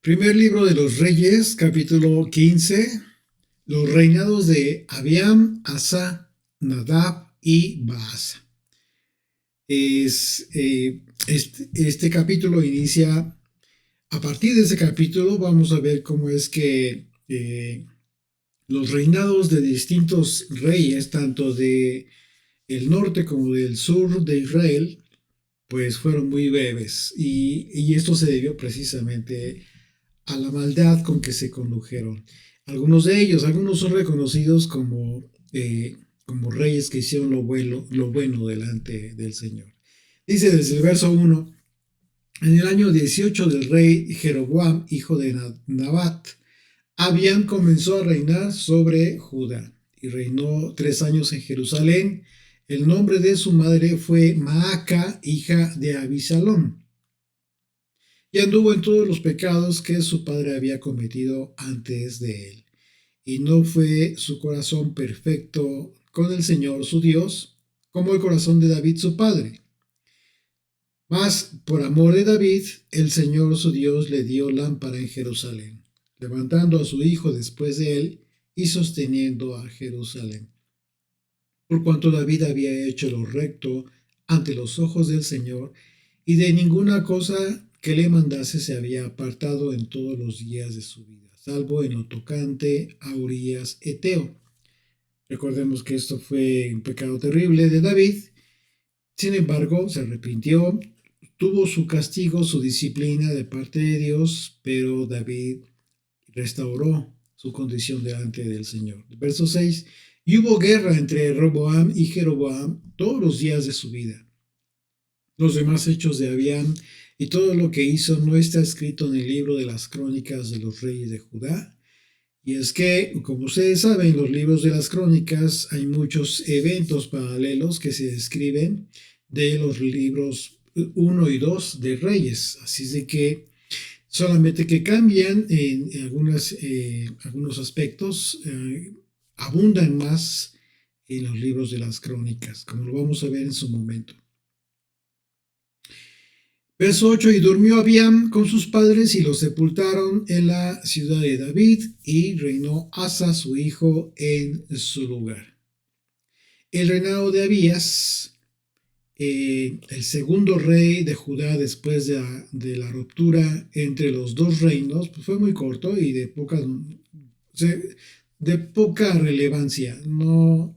Primer libro de los Reyes, capítulo 15. Los reinados de Abiam, Asa, Nadab y Baasa. Este capítulo inicia. A partir de ese capítulo vamos a ver cómo es que los reinados de distintos reyes, tanto de el norte como del sur de Israel, pues fueron muy breves. Y esto se debió precisamente a la maldad con que se condujeron. Algunos son reconocidos como reyes que hicieron lo bueno delante del Señor. Dice desde el verso 1: en el año 18 del rey Jeroboam, hijo de Nabat, Abiam comenzó a reinar sobre Judá y reinó 3 años en Jerusalén. El nombre de su madre fue Maaca, hija de Abisalom, y anduvo en todos los pecados que su padre había cometido antes de él. Y no fue su corazón perfecto con el Señor su Dios, como el corazón de David su padre. Mas por amor de David, el Señor su Dios le dio lámpara en Jerusalén, levantando a su hijo después de él y sosteniendo a Jerusalén. Por cuanto David había hecho lo recto ante los ojos del Señor, y de ninguna cosa que le mandase se había apartado en todos los días de su vida, salvo en lo tocante a Urías Eteo. Recordemos que esto fue un pecado terrible de David. Sin embargo, se arrepintió, tuvo su castigo, su disciplina de parte de Dios, pero David restauró su condición delante del Señor. Verso 6: y hubo guerra entre Roboam y Jeroboam todos los días de su vida. Los demás hechos de Abiam y todo lo que hizo no está escrito en el libro de las crónicas de los reyes de Judá. Y es que, como ustedes saben, en los libros de las crónicas hay muchos eventos paralelos que se describen de los libros 1 y 2 de Reyes. Así es de que solamente que cambian en algunos aspectos, abundan más en los libros de las crónicas, como lo vamos a ver en su momento. Verso 8: y durmió Abiam con sus padres y los sepultaron en la ciudad de David, y reinó Asa su hijo en su lugar. El reinado de Abías, el segundo rey de Judá después de la ruptura entre los dos reinos, pues fue muy corto y de poca relevancia, no,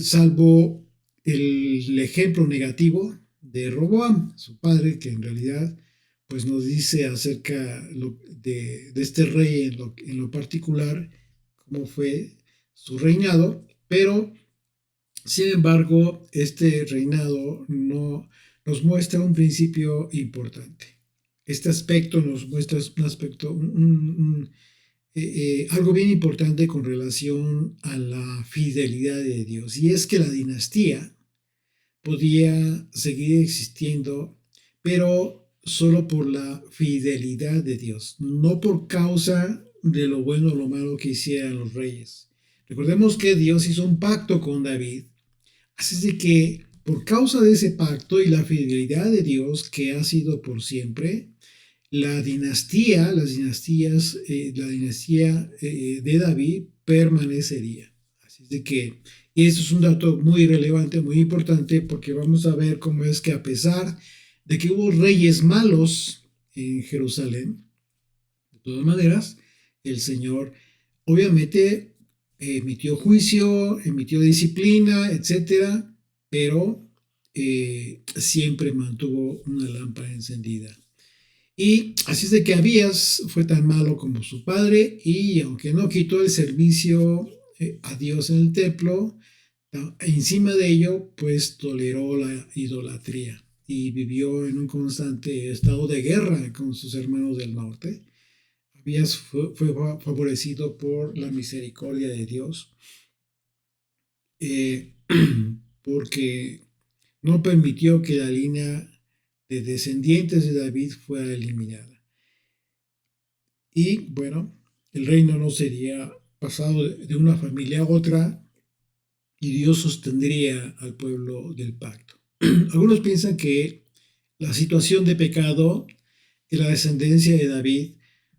salvo el ejemplo negativo de Roboam, su padre, que en realidad pues nos dice acerca de este rey en lo particular, cómo fue su reinado, pero sin embargo este reinado nos muestra un principio importante. Este aspecto nos muestra un aspecto, algo bien importante con relación a la fidelidad de Dios, y es que la dinastía podía seguir existiendo, pero solo por la fidelidad de Dios, no por causa de lo bueno o lo malo que hicieran los reyes. Recordemos que Dios hizo un pacto con David, así es de que por causa de ese pacto y la fidelidad de Dios que ha sido por siempre, la dinastía de David permanecería. Así es de que, y eso es un dato muy relevante, muy importante, porque vamos a ver cómo es que a pesar de que hubo reyes malos en Jerusalén, de todas maneras, el Señor obviamente emitió juicio, emitió disciplina, etcétera, pero siempre mantuvo una lámpara encendida. Y así es de que Abías fue tan malo como su padre, y aunque no quitó el servicio a Dios en el templo, encima de ello pues toleró la idolatría y vivió en un constante estado de guerra con sus hermanos del norte. Abías fue favorecido por la misericordia de Dios, porque no permitió que la línea de descendientes de David fuera eliminada. Y bueno, el reino no sería pasado de una familia a otra, y Dios sostendría al pueblo del pacto. Algunos piensan que la situación de pecado y la descendencia de David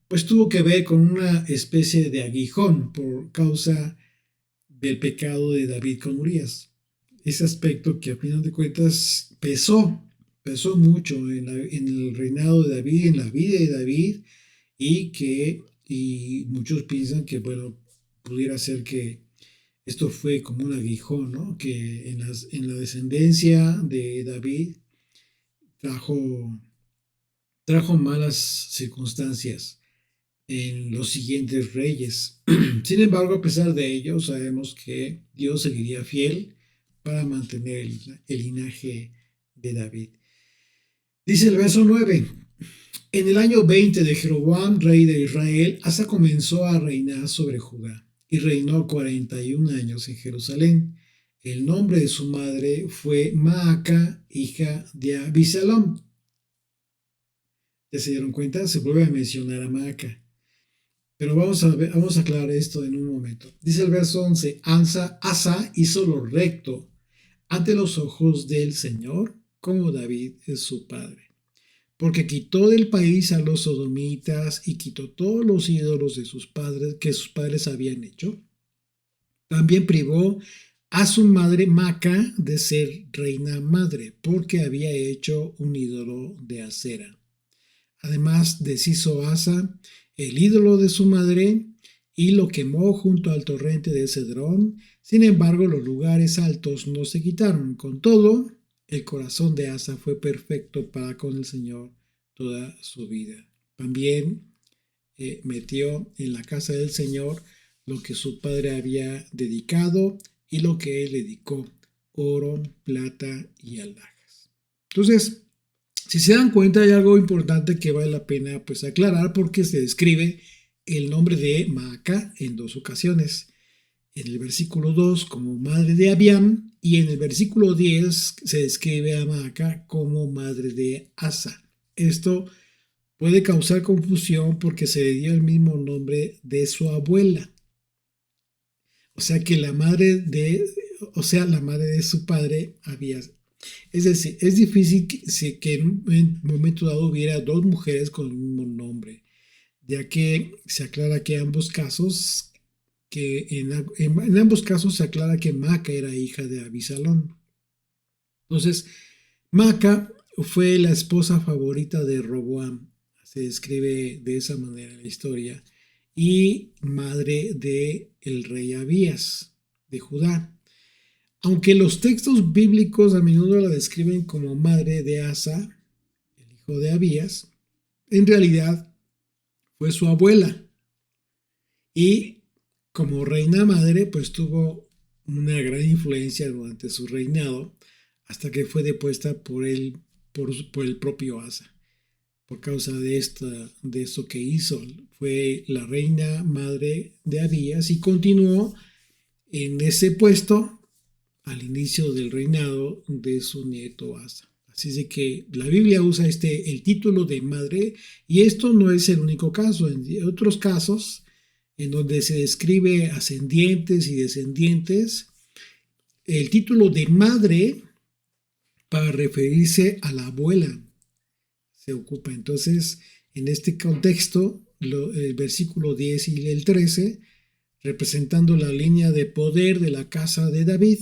pues tuvo que ver con una especie de aguijón por causa del pecado de David con Urías. Ese aspecto que a final de cuentas pesó mucho en el reinado de David, en la vida de David, y muchos piensan que, bueno, pudiera ser que esto fue como un aguijón, ¿no? Que en la descendencia de David trajo, trajo malas circunstancias en los siguientes reyes. Sin embargo, a pesar de ello, sabemos que Dios seguiría fiel para mantener el linaje de David. Dice el verso 9: en el año 20 de Jeroboam, rey de Israel, Asa comenzó a reinar sobre Judá y reinó 41 años en Jerusalén. El nombre de su madre fue Maaca, hija de Abisalom. ¿Ya se dieron cuenta? Se vuelve a mencionar a Maaca. Pero vamos a aclarar esto en un momento. Dice el verso 11: Asa hizo lo recto ante los ojos del Señor, como David es su padre, porque quitó del país a los sodomitas y quitó todos los ídolos de sus padres que sus padres habían hecho. También privó a su madre Maca de ser reina madre, porque había hecho un ídolo de acera. Además, deshizo Asa el ídolo de su madre y lo quemó junto al torrente de Cedrón. Sin embargo, los lugares altos no se quitaron. Con todo, el corazón de Asa fue perfecto para con el Señor toda su vida. También metió en la casa del Señor lo que su padre había dedicado y lo que él dedicó: oro, plata y alhajas. Entonces, si se dan cuenta, hay algo importante que vale la pena pues aclarar, porque se describe el nombre de Maaca en dos ocasiones. En el versículo 2 como madre de Abiam, y en el versículo 10 se describe a Maaca como madre de Asa. Esto puede causar confusión porque se le dio el mismo nombre de su abuela. O sea que la madre de su padre había. Es decir, es difícil que en un momento dado hubiera dos mujeres con el mismo nombre, ya que se aclara que en ambos casos se aclara que Maaca era hija de Abisalón. Entonces, Maaca fue la esposa favorita de Roboam, se describe de esa manera en la historia, y madre de el rey Abías de Judá. Aunque los textos bíblicos a menudo la describen como madre de Asa, el hijo de Abías, en realidad fue su abuela. Y como reina madre, pues tuvo una gran influencia durante su reinado, hasta que fue depuesta por el propio Asa. Por causa de esto que hizo, fue la reina madre de Abías y continuó en ese puesto al inicio del reinado de su nieto Asa. Así es de que la Biblia usa el título de madre, y esto no es el único caso. En otros casos, en donde se describe ascendientes y descendientes, el título de madre para referirse a la abuela se ocupa. Entonces, en este contexto, el versículo 10 y el 13, representando la línea de poder de la casa de David.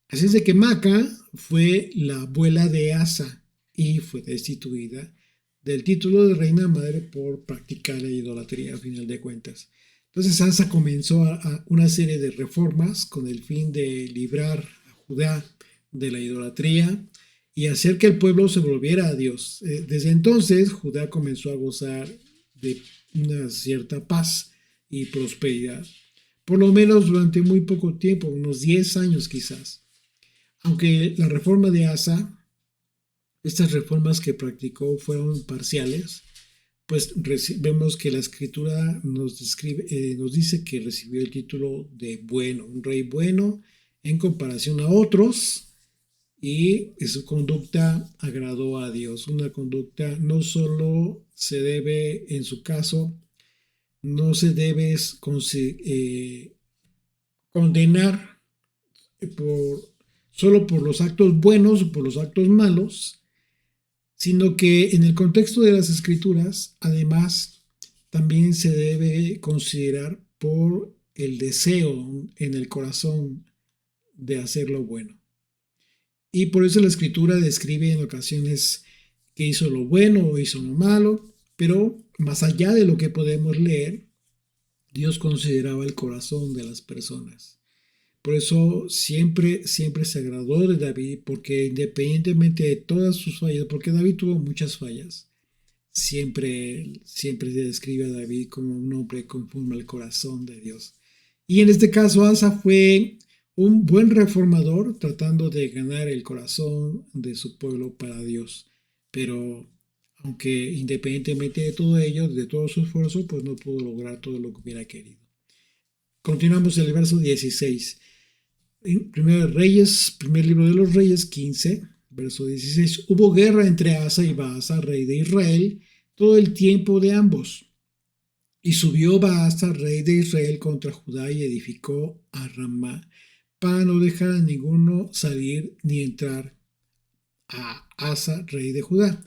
Así es de que Maaca fue la abuela de Asa y fue destituida del título de reina madre por practicar la idolatría a final de cuentas. Entonces Asa comenzó a una serie de reformas con el fin de librar a Judá de la idolatría y hacer que el pueblo se volviera a Dios. Desde entonces Judá comenzó a gozar de una cierta paz y prosperidad, por lo menos durante muy poco tiempo, unos 10 años quizás. Aunque la reforma de Asa, estas reformas que practicó fueron parciales, pues vemos que la escritura nos dice que recibió el título de bueno, un rey bueno en comparación a otros, y su conducta agradó a Dios. Una conducta no solo se debe, en su caso, no se debe condenar solo por los actos buenos o por los actos malos, sino que en el contexto de las escrituras, además, también se debe considerar por el deseo en el corazón de hacer lo bueno. Y por eso la escritura describe en ocasiones que hizo lo bueno o hizo lo malo, pero más allá de lo que podemos leer, Dios consideraba el corazón de las personas. Por eso siempre se agradó de David, porque independientemente de todas sus fallas, porque David tuvo muchas fallas, siempre se describe a David como un hombre conforme al corazón de Dios. Y en este caso, Asa fue un buen reformador tratando de ganar el corazón de su pueblo para Dios. Pero aunque independientemente de todo ello, de todo su esfuerzo, pues no pudo lograr todo lo que hubiera querido. Continuamos en el verso 16. Primero de Reyes, primer libro de los Reyes 15, verso 16. Hubo guerra entre Asa y Baasa, rey de Israel, todo el tiempo de ambos. Y subió Baasa, rey de Israel, contra Judá y edificó a Ramá, para no dejar a ninguno salir ni entrar a Asa, rey de Judá.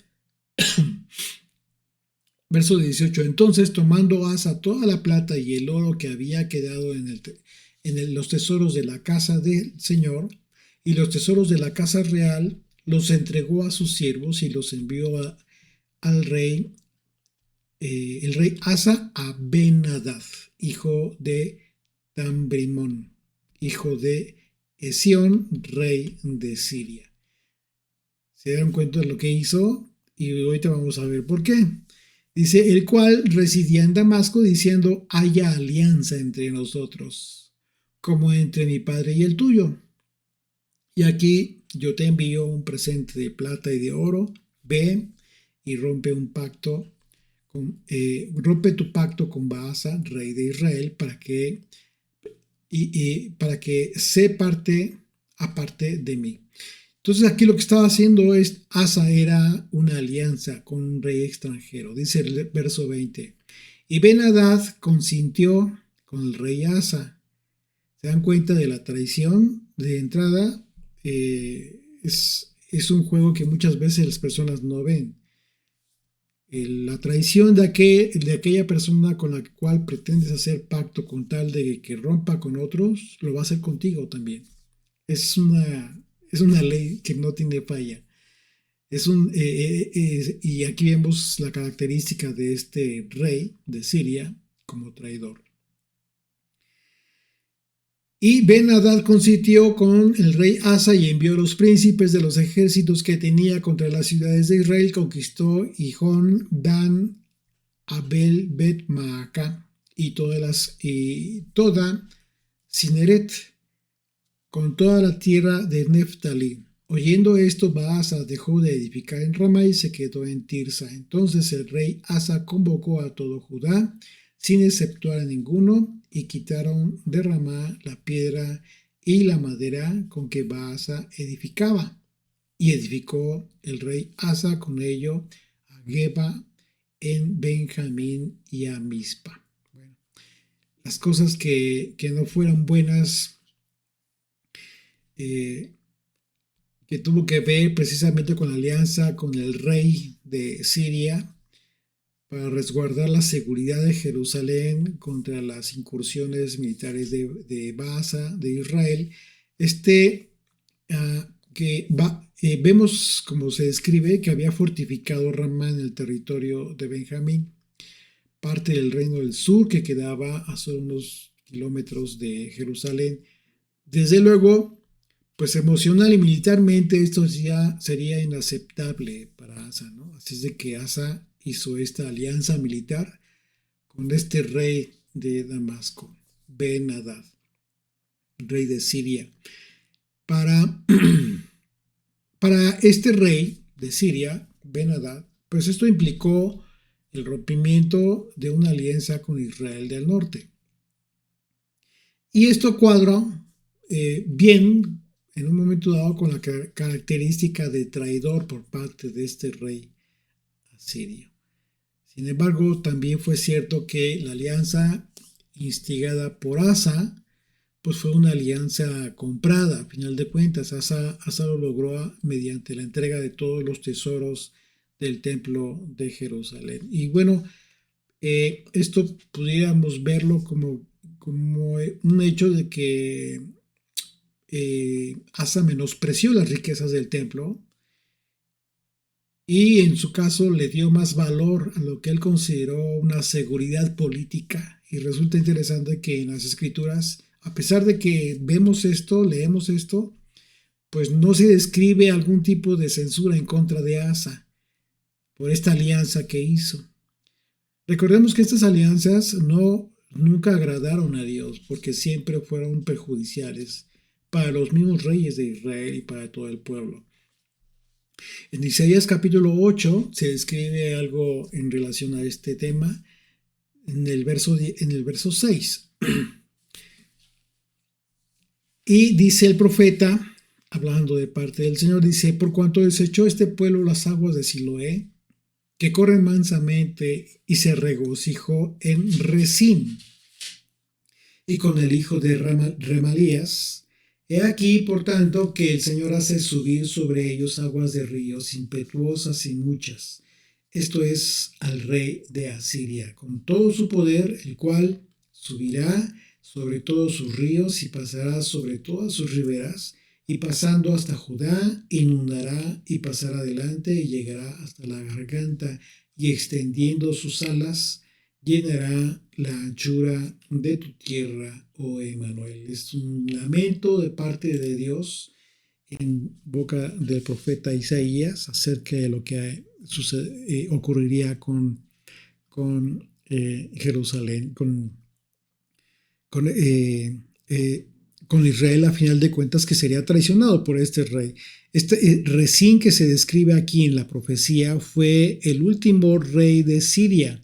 Verso 18. Entonces, tomando Asa toda la plata y el oro que había quedado en los tesoros de la casa del Señor y los tesoros de la casa real, los entregó a sus siervos y los envió al rey, el rey Asa, a Ben-Hadad, hijo de Tambrimón, hijo de Esión, rey de Siria. ¿Se dan cuenta de lo que hizo? Y ahorita vamos a ver por qué. Dice, el cual residía en Damasco, diciendo, haya alianza entre nosotros, como entre mi padre y el tuyo. Y aquí yo te envío un presente de plata y de oro. Ve y rompe tu pacto con Baasa, rey de Israel, para que se aparte de mí. Entonces aquí lo que estaba haciendo Asa era una alianza con un rey extranjero. Dice el verso 20. Y Ben-Hadad consintió con el rey Asa. ¿Se dan cuenta de la traición de entrada? Es un juego que muchas veces las personas no ven. La traición de aquella persona con la cual pretendes hacer pacto con tal de que rompa con otros, lo va a hacer contigo también. Es una ley que no tiene falla. Y aquí vemos la característica de este rey de Siria como traidor. Y Ben-Hadad consintió con el rey Asa y envió los príncipes de los ejércitos que tenía contra las ciudades de Israel. Conquistó Gijón, Dan, Abel, Bet-Maaca y toda Cineret, con toda la tierra de Neftalí. Oyendo esto, Baasa dejó de edificar en Ramá y se quedó en Tirsa. Entonces el rey Asa convocó a todo Judá, sin exceptuar a ninguno, y quitaron de Ramá la piedra y la madera con que Baasa edificaba. Y edificó el rey Asa con ello a Geba en Benjamín y a Mizpa. Bueno, las cosas que no fueran buenas, que tuvo que ver precisamente con la alianza con el rey de Siria para resguardar la seguridad de Jerusalén contra las incursiones militares de Baasa, de Israel. Vemos, como se describe, que había fortificado Ramá en el territorio de Benjamín, parte del reino del sur que quedaba a solo unos kilómetros de Jerusalén. Desde luego, pues emocional y militarmente esto ya sería inaceptable para Asa, ¿no? Así es de que Asa hizo esta alianza militar con este rey de Damasco, Ben-Hadad, rey de Siria. Para este rey de Siria, Ben-Hadad, pues esto implicó el rompimiento de una alianza con Israel del norte. Y esto cuadra bien en un momento dado con la característica de traidor por parte de este rey asirio. Sin embargo, también fue cierto que la alianza instigada por Asa, pues fue una alianza comprada. A final de cuentas, Asa lo logró mediante la entrega de todos los tesoros del templo de Jerusalén. Y bueno, Esto pudiéramos verlo como un hecho de que Asa menospreció las riquezas del templo y en su caso le dio más valor a lo que él consideró una seguridad política. Y resulta interesante que en las escrituras, a pesar de que vemos esto, leemos esto, pues no se describe algún tipo de censura en contra de Asa por esta alianza que hizo. Recordemos que estas alianzas nunca agradaron a Dios porque siempre fueron perjudiciales para los mismos reyes de Israel y para todo el pueblo. En Isaías capítulo 8 se describe algo en relación a este tema en el verso 6. Y dice el profeta, hablando de parte del Señor, dice: por cuanto desechó este pueblo las aguas de Siloé, que corren mansamente, y se regocijó en Rezín, y con el hijo de Remalías. He aquí, por tanto, que el Señor hace subir sobre ellos aguas de ríos impetuosas y muchas. Esto es al rey de Asiria, con todo su poder, el cual subirá sobre todos sus ríos y pasará sobre todas sus riberas, y pasando hasta Judá, inundará y pasará adelante y llegará hasta la garganta, y extendiendo sus alas, llenará la anchura de tu tierra, oh Emanuel. Es un lamento de parte de Dios en boca del profeta Isaías acerca de lo que ocurriría con Jerusalén, con Israel, a final de cuentas, que sería traicionado por este rey. Este Rezín que se describe aquí en la profecía fue el último rey de Siria,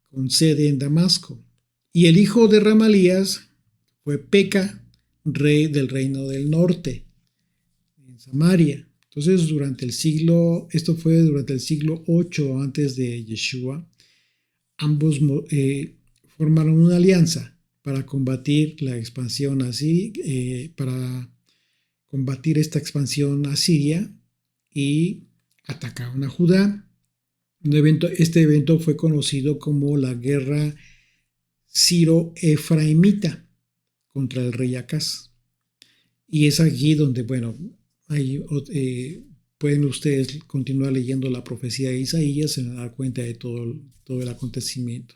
con sede en Damasco. Y el hijo de Remalías fue Peca, rey del reino del norte, en Samaria. Entonces, esto fue durante el siglo 8 antes de Yeshua, ambos formaron una alianza para combatir la expansión para combatir esta expansión asiria, y atacaron a Judá. Este evento fue conocido como la guerra Siro-Efraimita contra el rey Acaz. Y es aquí donde, bueno, pueden ustedes continuar leyendo la profecía de Isaías, se van a dar cuenta de todo el acontecimiento.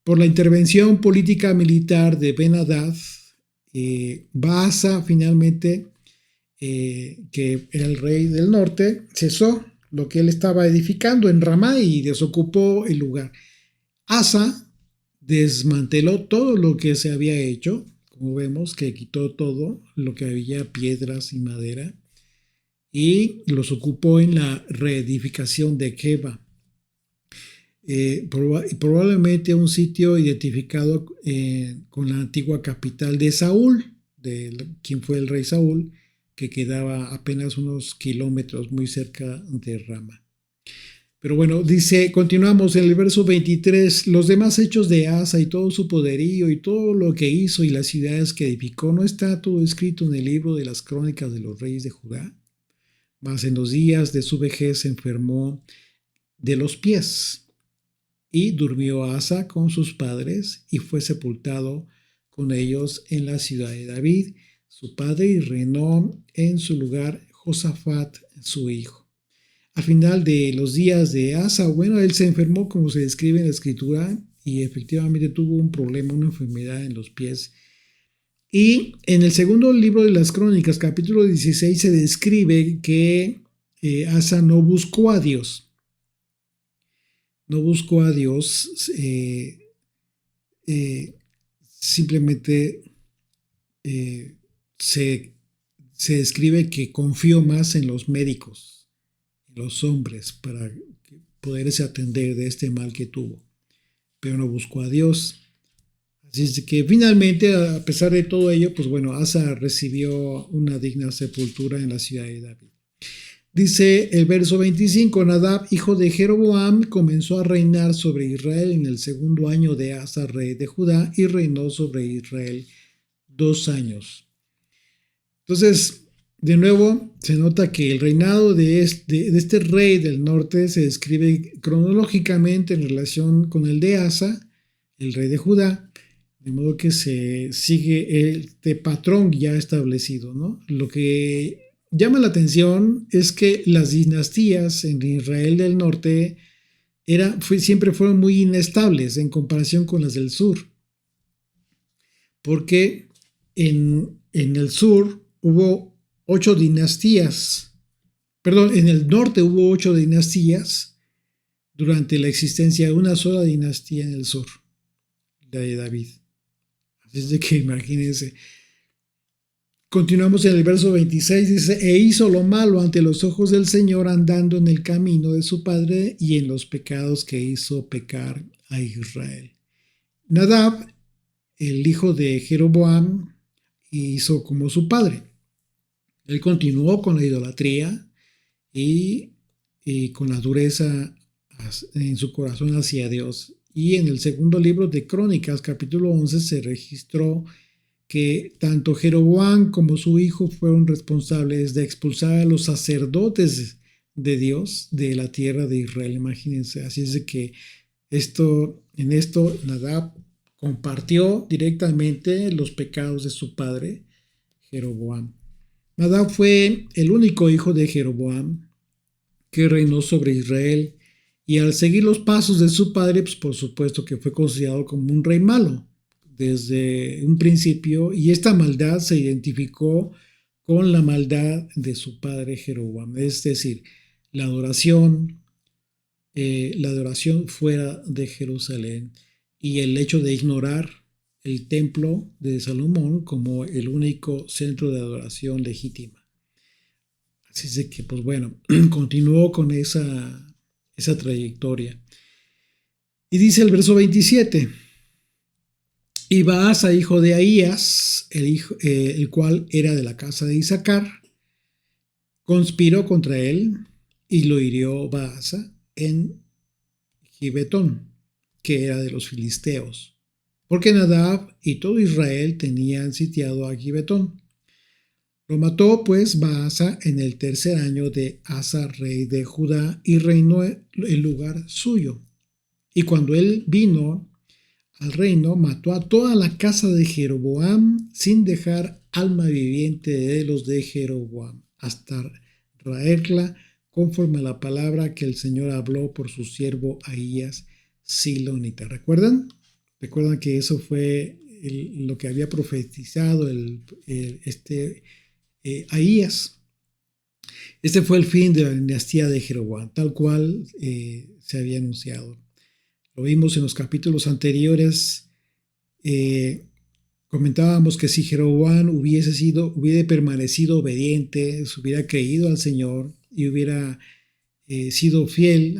Por la intervención política militar de Ben-Hadad, Baasa finalmente, que era el rey del norte, cesó lo que él estaba edificando en Ramá y desocupó el lugar. Asa desmanteló todo lo que se había hecho, como vemos que quitó todo lo que había, piedras y madera, y los ocupó en la reedificación de Geba. Probablemente un sitio identificado con la antigua capital de Saúl, de quien fue el rey Saúl, que quedaba apenas unos kilómetros muy cerca de Rama. Pero bueno, dice, continuamos en el verso 23, los demás hechos de Asa y todo su poderío y todo lo que hizo y las ciudades que edificó, ¿no está todo escrito en el libro de las crónicas de los reyes de Judá? Mas en los días de su vejez se enfermó de los pies, y durmió Asa con sus padres y fue sepultado con ellos en la ciudad de David, su padre, y reinó en su lugar Josafat, su hijo. Al final de los días de Asa, bueno, él se enfermó como se describe en la escritura, y efectivamente tuvo un problema, una enfermedad en los pies. Y en el segundo libro de las Crónicas, capítulo 16, se describe que Asa no buscó a Dios. No buscó a Dios, simplemente se describe que confió más en los médicos, en los hombres, para poderse atender de este mal que tuvo, pero no buscó a Dios. Así es que finalmente, a pesar de todo ello, pues bueno, Asa recibió una digna sepultura en la ciudad de David. Dice el verso 25, Nadab, hijo de Jeroboam, comenzó a reinar sobre Israel en el segundo año de Asa, rey de Judá, y reinó sobre Israel 2 años. Entonces, de nuevo se nota que el reinado de este rey del norte se describe cronológicamente en relación con el de Asa, el rey de Judá, de modo que se sigue este patrón ya establecido, ¿no? Lo que llama la atención es que las dinastías en Israel del norte siempre fueron muy inestables en comparación con las del sur, porque en el sur hubo 8 dinastías, perdón, en el norte hubo 8 dinastías durante la existencia de una sola dinastía en el sur, la de David. Así es de que imagínense. Continuamos en el verso 26, dice, e hizo lo malo ante los ojos del Señor andando en el camino de su padre y en los pecados que hizo pecar a Israel. Nadab, el hijo de Jeroboam, hizo como su padre. Él continuó con la idolatría y con la dureza en su corazón hacia Dios. Y en el segundo libro de Crónicas, capítulo 11, se registró que tanto Jeroboam como su hijo fueron responsables de expulsar a los sacerdotes de Dios de la tierra de Israel. Imagínense, así es de que en esto Nadab compartió directamente los pecados de su padre Jeroboam. Nadab fue el único hijo de Jeroboam que reinó sobre Israel, y al seguir los pasos de su padre, pues por supuesto que fue considerado como un rey malo desde un principio, y esta maldad se identificó con la maldad de su padre Jeroboam, es decir, la adoración fuera de Jerusalén y el hecho de ignorar el templo de Salomón como el único centro de adoración legítima. Así es de que, pues bueno, continuó con esa trayectoria. Y dice el verso 27, y Baasa, hijo de Ahías, el cual era de la casa de Isaacar, conspiró contra él y lo hirió Baasa en Gibetón, que era de los filisteos, porque Nadab y todo Israel tenían sitiado a Gibetón. Lo mató pues Baasa en el tercer año de Asa, rey de Judá, y reinó en lugar suyo. Y cuando él vino al reino, mató a toda la casa de Jeroboam, sin dejar alma viviente de los de Jeroboam, hasta raerla, conforme a la palabra que el Señor habló por su siervo Ahías Silonita. ¿Recuerdan? ¿Recuerdan que eso fue lo que había profetizado Ahías? Este fue el fin de la dinastía de Jeroboam, tal cual se había anunciado. Lo vimos en los capítulos anteriores. Comentábamos que si Jeroboam hubiera permanecido obediente, se hubiera creído al Señor y hubiera sido fiel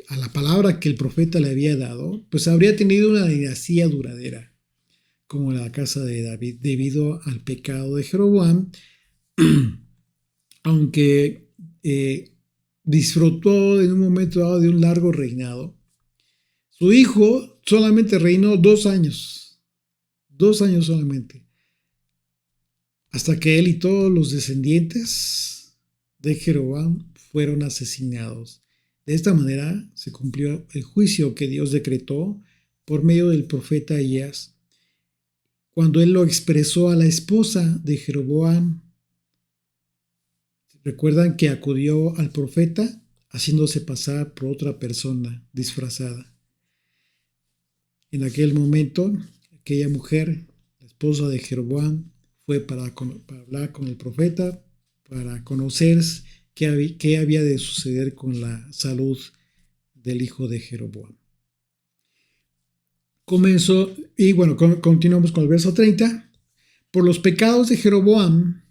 a la palabra que el profeta le había dado, pues habría tenido una dinastía duradera, como la casa de David, debido al pecado de Jeroboam, aunque disfrutó en un momento dado de un largo reinado. Su hijo solamente reinó 2 años, 2 años solamente, hasta que él y todos los descendientes de Jeroboam fueron asesinados. De esta manera se cumplió el juicio que Dios decretó por medio del profeta Ahías, cuando él lo expresó a la esposa de Jeroboam. Recuerdan que acudió al profeta haciéndose pasar por otra persona disfrazada. En aquel momento, aquella mujer, la esposa de Jeroboam, fue para hablar con el profeta, para conocer qué había de suceder con la salud del hijo de Jeroboam. Comenzó, y bueno, continuamos con el verso 30. Por los pecados de Jeroboam,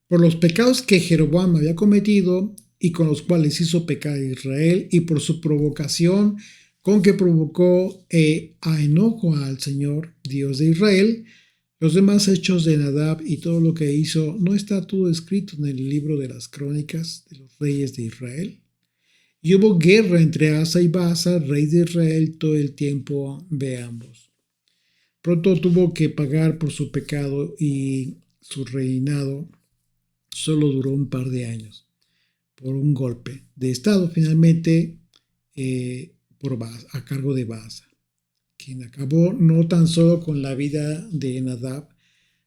por los pecados que Jeroboam había cometido y con los cuales hizo pecar a Israel, y por su provocación con que provocó a enojo al Señor, Dios de Israel, los demás hechos de Nadab y todo lo que hizo, ¿no está todo escrito en el libro de las crónicas de los reyes de Israel? Y hubo guerra entre Asa y Baasa, rey de Israel, todo el tiempo de ambos. Pronto tuvo que pagar por su pecado y su reinado solo duró un par de años por un golpe de estado finalmente a cargo de Baasa, quien acabó no tan solo con la vida de Nadab,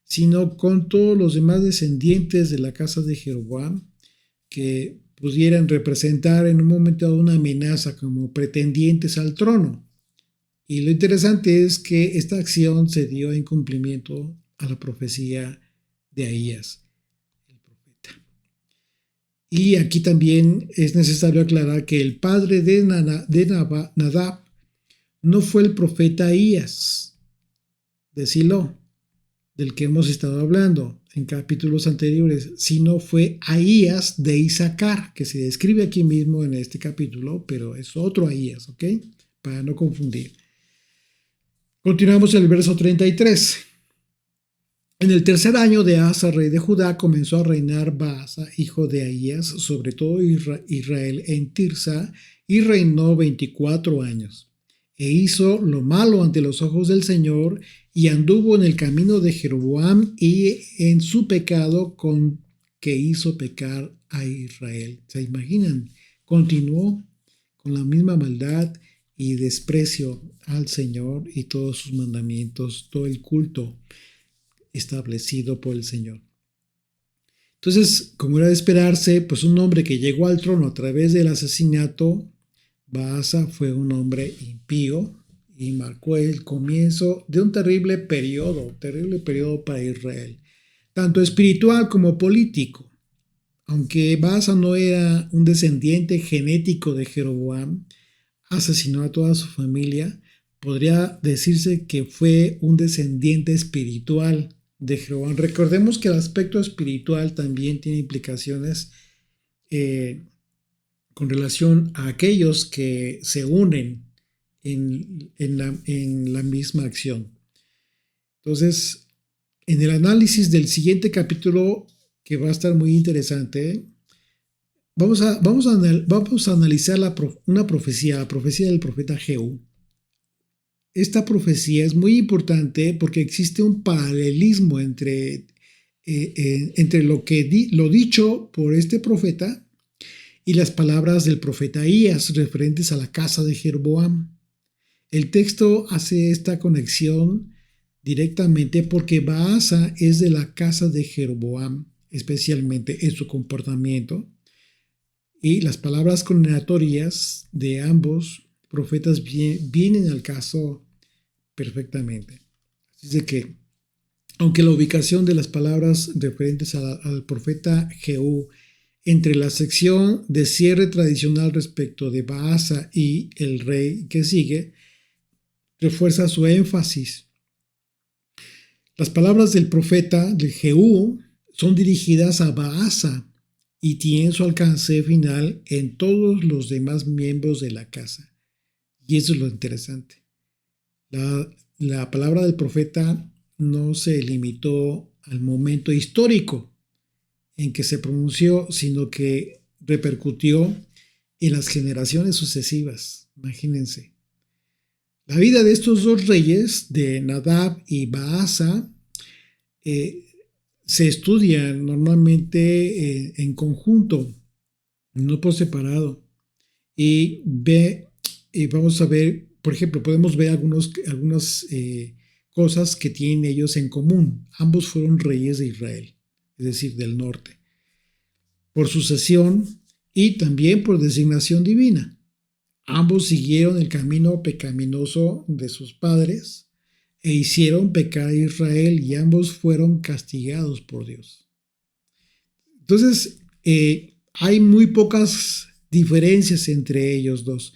sino con todos los demás descendientes de la casa de Jeroboam que pudieran representar en un momento dado una amenaza como pretendientes al trono. Y lo interesante es que esta acción se dio en cumplimiento a la profecía de Ahías, el profeta. Y aquí también es necesario aclarar que el padre de Nadab no fue el profeta Ahías de Silo, del que hemos estado hablando en capítulos anteriores, sino fue Ahías de Isaacar, que se describe aquí mismo en este capítulo, pero es otro Ahías, ¿ok? Para no confundir. Continuamos en el verso 33. En el tercer año de Asa, rey de Judá, comenzó a reinar Baasa, hijo de Ahías, sobre todo Israel en Tirsa, y reinó 24 años. E hizo lo malo ante los ojos del Señor, y anduvo en el camino de Jeroboam y en su pecado con que hizo pecar a Israel. ¿Se imaginan? Continuó con la misma maldad y desprecio al Señor y todos sus mandamientos, todo el culto establecido por el Señor. Entonces, como era de esperarse, pues un hombre que llegó al trono a través del asesinato, Baasa fue un hombre impío y marcó el comienzo de un terrible periodo para Israel, tanto espiritual como político. Aunque Baasa no era un descendiente genético de Jeroboam, asesinó a toda su familia, podría decirse que fue un descendiente espiritual de Jeroboam. Recordemos que el aspecto espiritual también tiene implicaciones con relación a aquellos que se unen en la misma acción. Entonces, en el análisis del siguiente capítulo, que va a estar muy interesante, vamos a analizar una profecía, la profecía del profeta Jehú. Esta profecía es muy importante porque existe un paralelismo entre lo dicho por este profeta y las palabras del profeta Ahías referentes a la casa de Jeroboam. El texto hace esta conexión directamente porque Baasa es de la casa de Jeroboam, especialmente en su comportamiento, y las palabras condenatorias de ambos profetas vienen al caso perfectamente. Así que, aunque la ubicación de las palabras referentes al profeta Jehú entre la sección de cierre tradicional respecto de Baasa y el rey que sigue, refuerza su énfasis. Las palabras del profeta de Jehú son dirigidas a Baasa y tienen su alcance final en todos los demás miembros de la casa. Y eso es lo interesante. La palabra del profeta no se limitó al momento histórico en que se pronunció, sino que repercutió en las generaciones sucesivas. Imagínense. La vida de estos dos reyes, de Nadab y Baasa, se estudia normalmente en conjunto, no por separado. Y vamos a ver, por ejemplo, podemos ver algunas cosas que tienen ellos en común. Ambos fueron reyes de Israel, es decir, del norte, por sucesión y también por designación divina. Ambos siguieron el camino pecaminoso de sus padres e hicieron pecar a Israel, y ambos fueron castigados por Dios. Entonces, hay muy pocas diferencias entre ellos dos.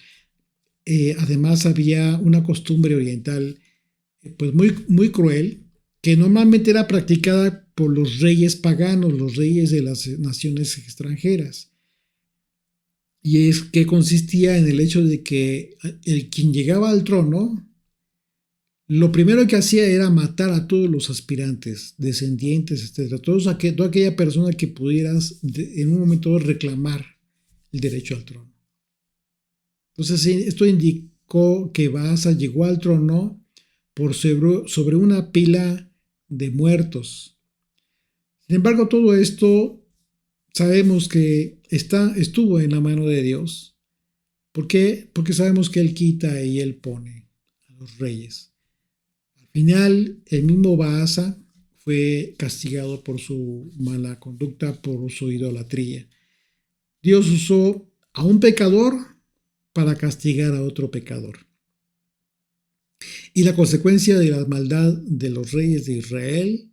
Además, había una costumbre oriental pues muy cruel, que normalmente era practicada por los reyes paganos, los reyes de las naciones extranjeras. Y es que consistía en el hecho de que quien llegaba al trono, lo primero que hacía era matar a todos los aspirantes, descendientes, etc. Toda aquella persona que pudieras en un momento reclamar el derecho al trono. Entonces, esto indicó que Baasa llegó al trono sobre una pila de muertos. Sin embargo, todo esto sabemos que estuvo en la mano de Dios. ¿Por qué? Porque sabemos que Él quita y Él pone a los reyes. Al final, el mismo Baasa fue castigado por su mala conducta, por su idolatría. Dios usó a un pecador para castigar a otro pecador. Y la consecuencia de la maldad de los reyes de Israel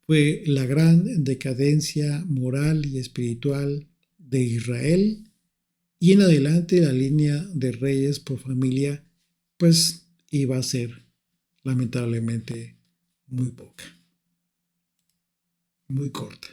fue la gran decadencia moral y espiritual de Israel, y en adelante la línea de reyes por familia pues iba a ser lamentablemente muy poca, muy corta.